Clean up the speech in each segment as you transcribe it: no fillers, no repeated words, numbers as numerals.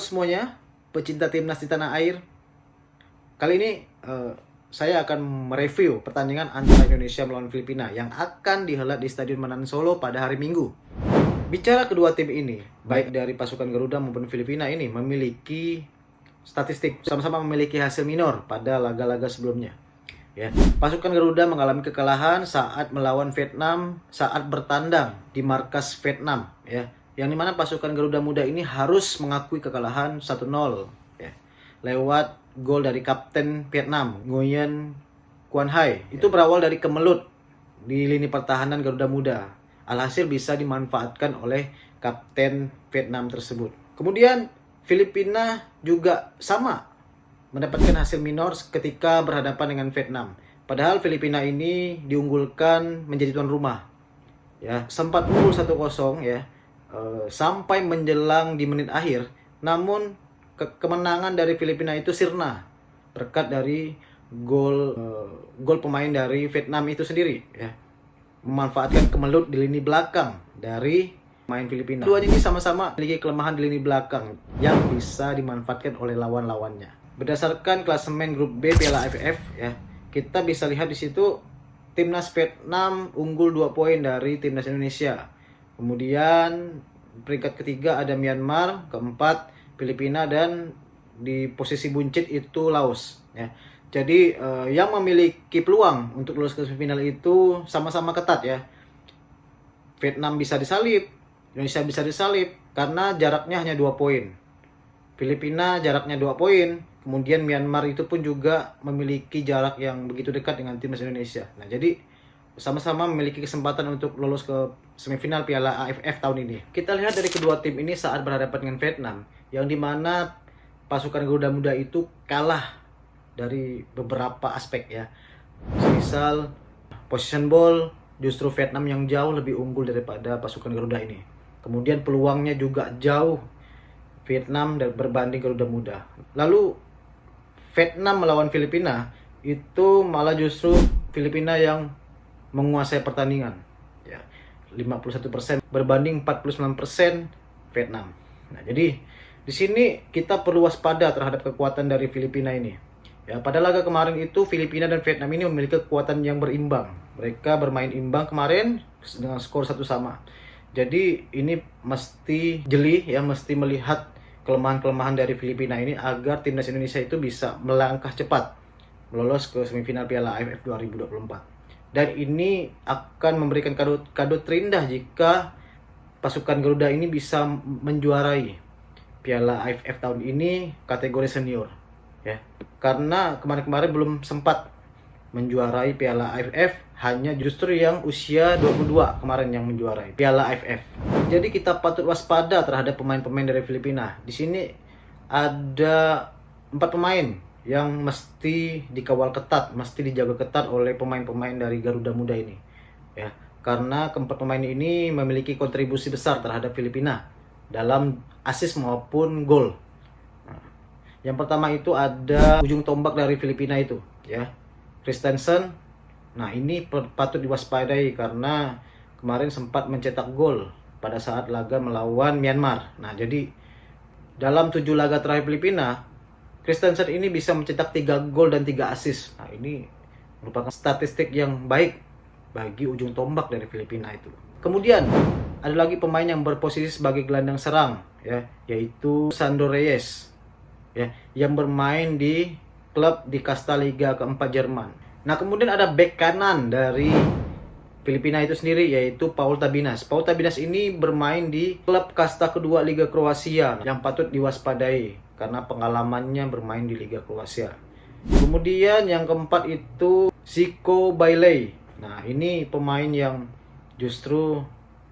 semuanya, pecinta timnas di tanah air. Kali ini saya akan mereview pertandingan antara Indonesia melawan Filipina yang akan dihelat di Stadion Manahan Solo pada hari Minggu. Bicara kedua tim ini, baik dari pasukan Garuda maupun Filipina ini memiliki statistik, sama-sama memiliki hasil minor pada laga-laga sebelumnya. Ya, pasukan Garuda mengalami kekalahan saat melawan Vietnam saat bertandang di markas Vietnam, ya. Yang dimana pasukan Garuda Muda ini harus mengakui kekalahan 1-0 ya, lewat gol dari kapten Vietnam, Nguyen Quan Hai. Itu berawal dari kemelut di lini pertahanan Garuda Muda. Alhasil bisa dimanfaatkan oleh kapten Vietnam tersebut. Kemudian Filipina juga sama mendapatkan hasil minor ketika berhadapan dengan Vietnam. Padahal Filipina ini diunggulkan menjadi tuan rumah. Ya, sempat unggul 1-0 ya. Sampai menjelang di menit akhir, namun kemenangan dari Filipina itu sirna berkat dari gol pemain dari Vietnam itu sendiri ya, memanfaatkan kemelut di lini belakang dari pemain Filipina. Keduanya ini sama-sama memiliki kelemahan di lini belakang yang bisa dimanfaatkan oleh lawan-lawannya. Berdasarkan klasemen grup B Piala AFF ya, kita bisa lihat di situ timnas Vietnam unggul 2 poin dari timnas Indonesia. Kemudian peringkat ketiga ada Myanmar, keempat Filipina, dan di posisi buncit itu Laos ya. Jadi yang memiliki peluang untuk lolos ke semifinal itu sama-sama ketat ya. Vietnam bisa disalip, Indonesia bisa disalip karena jaraknya hanya 2 poin. Filipina jaraknya 2 poin. Kemudian Myanmar itu pun juga memiliki jarak yang begitu dekat dengan timnas Indonesia. Nah, jadi sama-sama memiliki kesempatan untuk lolos ke semifinal Piala AFF tahun ini. Kita lihat dari kedua tim ini saat berhadapan dengan Vietnam, yang dimana pasukan Garuda Muda itu kalah dari beberapa aspek ya. Misal possession ball, justru Vietnam yang jauh lebih unggul daripada pasukan Garuda ini. Kemudian peluangnya juga jauh Vietnam berbanding Garuda Muda. Lalu Vietnam melawan Filipina itu malah justru Filipina yang menguasai pertandingan ya, 51% berbanding 49% Vietnam. Nah, jadi di sini kita perlu waspada terhadap kekuatan dari Filipina ini. Ya, pada laga kemarin itu Filipina dan Vietnam ini memiliki kekuatan yang berimbang. Mereka bermain imbang kemarin dengan skor 1-1. Jadi ini mesti jeli ya, mesti melihat kelemahan-kelemahan dari Filipina ini agar timnas Indonesia itu bisa melangkah cepat lolos ke semifinal Piala AFF 2024. Dan ini akan memberikan kado terindah jika pasukan Garuda ini bisa menjuarai Piala AFF tahun ini kategori senior ya. Karena kemarin-kemarin belum sempat menjuarai Piala AFF, hanya justru yang usia 22 kemarin yang menjuarai Piala AFF. Jadi kita patut waspada terhadap pemain-pemain dari Filipina. Di sini ada 4 pemain yang mesti dikawal ketat, mesti dijaga ketat oleh pemain-pemain dari Garuda Muda ini ya, karena keempat pemain ini memiliki kontribusi besar terhadap Filipina dalam assist maupun gol. Nah, yang pertama itu ada ujung tombak dari Filipina itu ya, Christensen. Nah, ini patut diwaspadai karena kemarin sempat mencetak gol pada saat laga melawan Myanmar. Nah, jadi dalam 7 laga terakhir Filipina, Christensen ini bisa mencetak 3 gol dan 3 assist. Nah, ini merupakan statistik yang baik bagi ujung tombak dari Filipina itu. Kemudian ada lagi pemain yang berposisi sebagai gelandang serang ya, yaitu Sandro Reyes ya, yang bermain di klub di kasta Liga keempat Jerman. Nah, kemudian ada bek kanan dari Filipina itu sendiri, yaitu Paul Tabinas. Paul Tabinas ini bermain di klub kasta kedua Liga Kroasia yang patut diwaspadai karena pengalamannya bermain di Liga Kroasia. Kemudian yang keempat itu Zico Bailey. Nah, ini pemain yang justru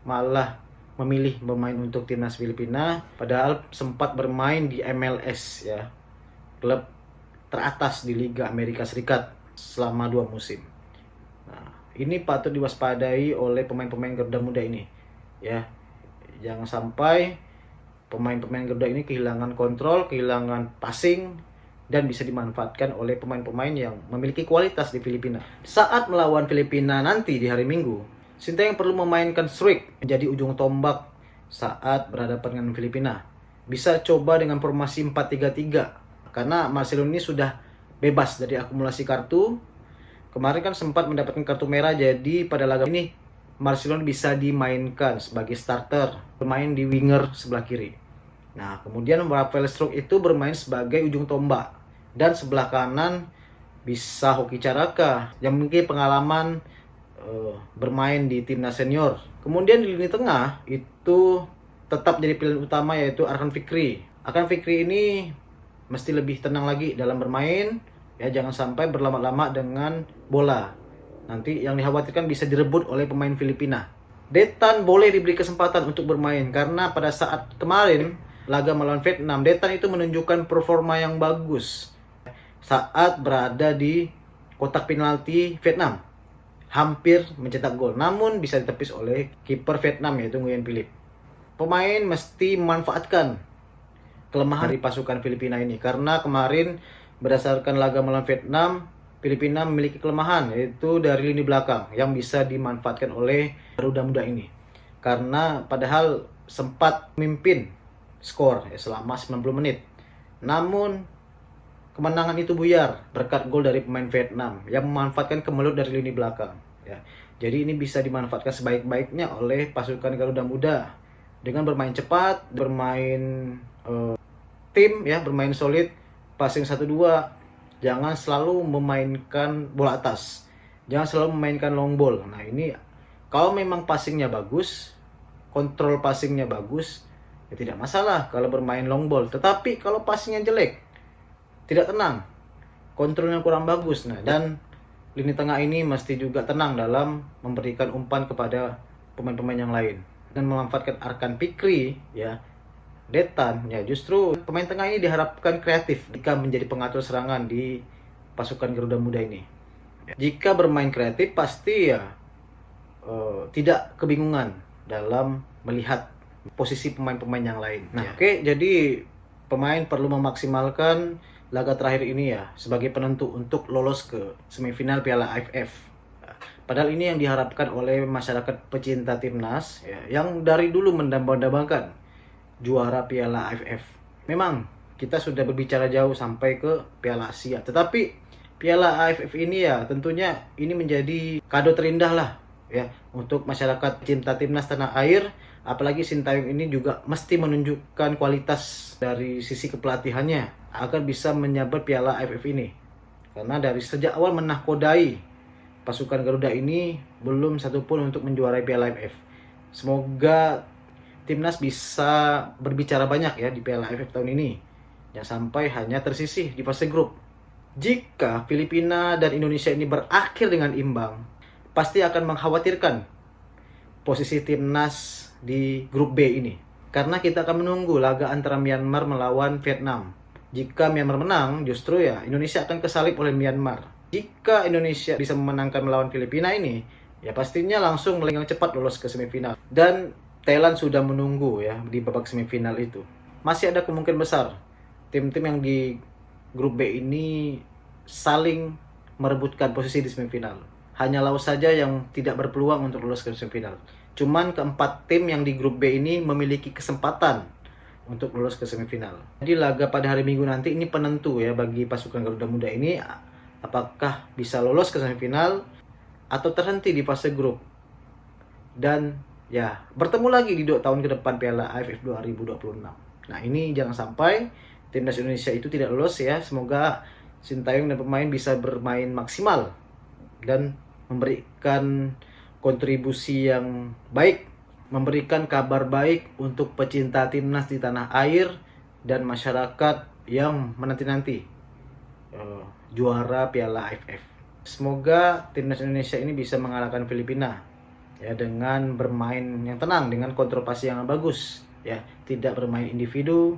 malah memilih bermain untuk timnas Filipina, padahal sempat bermain di MLS ya, klub teratas di Liga Amerika Serikat selama 2 musim. Nah, ini patut diwaspadai oleh pemain-pemain Garuda Muda ini ya. Jangan sampai pemain-pemain Garuda ini kehilangan kontrol, kehilangan passing, dan bisa dimanfaatkan oleh pemain-pemain yang memiliki kualitas di Filipina. Saat melawan Filipina nanti di hari Minggu, Sinteyong perlu memainkan Struijk menjadi ujung tombak saat berhadapan dengan Filipina. bisa coba dengan formasi 4-3-3 karena Marcelo ini sudah bebas dari akumulasi kartu. Kemarin kan sempat mendapatkan kartu merah, jadi pada laga ini Marcelo bisa dimainkan sebagai starter, bermain di winger sebelah kiri. Nah, kemudian Rafael Struijk itu bermain sebagai ujung tombak, dan sebelah kanan bisa Hoki Caraka yang memiliki pengalaman bermain di timnas senior. Kemudian di lini tengah itu tetap jadi pilihan utama, yaitu Arkan Fikri. Arkan Fikri ini mesti lebih tenang lagi dalam bermain, ya, jangan sampai berlama-lama dengan bola. Nanti yang dikhawatirkan bisa direbut oleh pemain Filipina. Detan boleh diberi kesempatan untuk bermain karena pada saat kemarin laga melawan Vietnam, Detan itu menunjukkan performa yang bagus saat berada di kotak penalti Vietnam. Hampir mencetak gol, namun bisa ditepis oleh kiper Vietnam, yaitu Nguyen Philip. Pemain mesti memanfaatkan kelemahan di pasukan Filipina ini, karena kemarin berdasarkan laga melawan Vietnam, Filipina memiliki kelemahan, yaitu dari lini belakang yang bisa dimanfaatkan oleh Garuda Muda ini. Karena padahal sempat memimpin skor selama 90 menit. Namun kemenangan itu buyar berkat gol dari pemain Vietnam yang memanfaatkan kemelut dari lini belakang. Ya. Jadi ini bisa dimanfaatkan sebaik-baiknya oleh pasukan Garuda Muda dengan bermain cepat, bermain tim, ya, bermain solid, passing 1-2. Jangan selalu memainkan bola atas, jangan selalu memainkan long ball. Nah, ini kalau memang passingnya bagus, kontrol passingnya bagus, ya tidak masalah kalau bermain long ball. Tetapi kalau passingnya jelek, tidak tenang, kontrolnya kurang bagus, nah, dan lini tengah ini mesti juga tenang dalam memberikan umpan kepada pemain-pemain yang lain dan memanfaatkan Arkan Fikri, ya, Detan, ya, justru pemain tengah ini diharapkan kreatif jika menjadi pengatur serangan di pasukan Garuda Muda ini. Jika bermain kreatif pasti ya tidak kebingungan dalam melihat posisi pemain-pemain yang lain. Nah, oke, jadi pemain perlu memaksimalkan laga terakhir ini ya sebagai penentu untuk lolos ke semifinal Piala AFF. Padahal ini yang diharapkan oleh masyarakat pecinta timnas, ya, yang dari dulu mendambang-dambangkan juara Piala AFF. Memang kita sudah berbicara jauh sampai ke Piala Asia, tetapi Piala AFF ini ya tentunya ini menjadi kado terindah lah, ya, untuk masyarakat cinta timnas tanah air. Apalagi Sintayong ini juga mesti menunjukkan kualitas dari sisi kepelatihannya agar bisa menyabet Piala AFF ini. Karena dari sejak awal menahkodai pasukan Garuda ini belum satupun untuk menjuarai Piala AFF. Semoga timnas bisa berbicara banyak ya di Piala AFF tahun ini. Jangan sampai hanya tersisih di fase grup. Jika Filipina dan Indonesia ini berakhir dengan imbang, pasti akan mengkhawatirkan posisi timnas di grup B ini. Karena kita akan menunggu laga antara Myanmar melawan Vietnam. Jika Myanmar menang, justru ya Indonesia akan kesalip oleh Myanmar. Jika Indonesia bisa memenangkan melawan Filipina ini, ya pastinya langsung melenggang cepat lolos ke semifinal. Dan Thailand sudah menunggu ya di babak semifinal itu. Masih ada kemungkinan besar tim-tim yang di grup B ini saling merebutkan posisi di semifinal. Hanya Laos saja yang tidak berpeluang untuk lolos ke semifinal. Cuman keempat tim yang di grup B ini memiliki kesempatan untuk lolos ke semifinal. Jadi laga pada hari Minggu nanti ini penentu ya bagi pasukan Garuda Muda ini, apakah bisa lolos ke semifinal atau terhenti di fase grup. Dan ya, bertemu lagi di tahun ke depan Piala AFF 2026. Nah, ini jangan sampai timnas Indonesia itu tidak lolos ya. Semoga Sintayong dan pemain bisa bermain maksimal dan memberikan kontribusi yang baik, memberikan kabar baik untuk pecinta timnas di tanah air dan masyarakat yang menanti-nanti juara Piala AFF. Semoga timnas Indonesia ini bisa mengalahkan Filipina ya dengan bermain yang tenang, dengan kontrol passing yang bagus, ya, tidak bermain individu,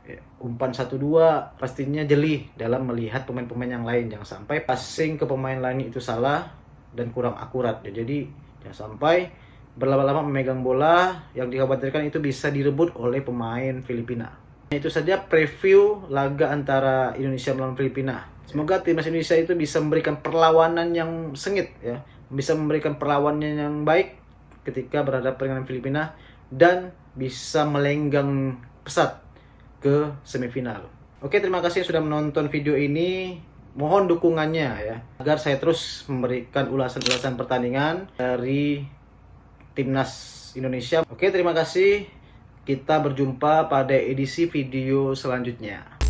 ya, umpan 1-2 pastinya jeli dalam melihat pemain-pemain yang lain. Jangan sampai passing ke pemain lain itu salah dan kurang akurat ya. Jadi jangan sampai berlama-lama memegang bola, yang dikhawatirkan itu bisa direbut oleh pemain Filipina. Itu saja preview laga antara Indonesia melawan Filipina. Semoga timnas Indonesia itu bisa memberikan perlawanan yang sengit ya, bisa memberikan perlawanan yang baik ketika berhadapan dengan Filipina dan bisa melenggang pesat ke semifinal. Oke, terima kasih sudah menonton video ini. Mohon dukungannya ya, agar saya terus memberikan ulasan-ulasan pertandingan dari Timnas Indonesia. Oke, terima kasih. Kita berjumpa pada edisi video selanjutnya.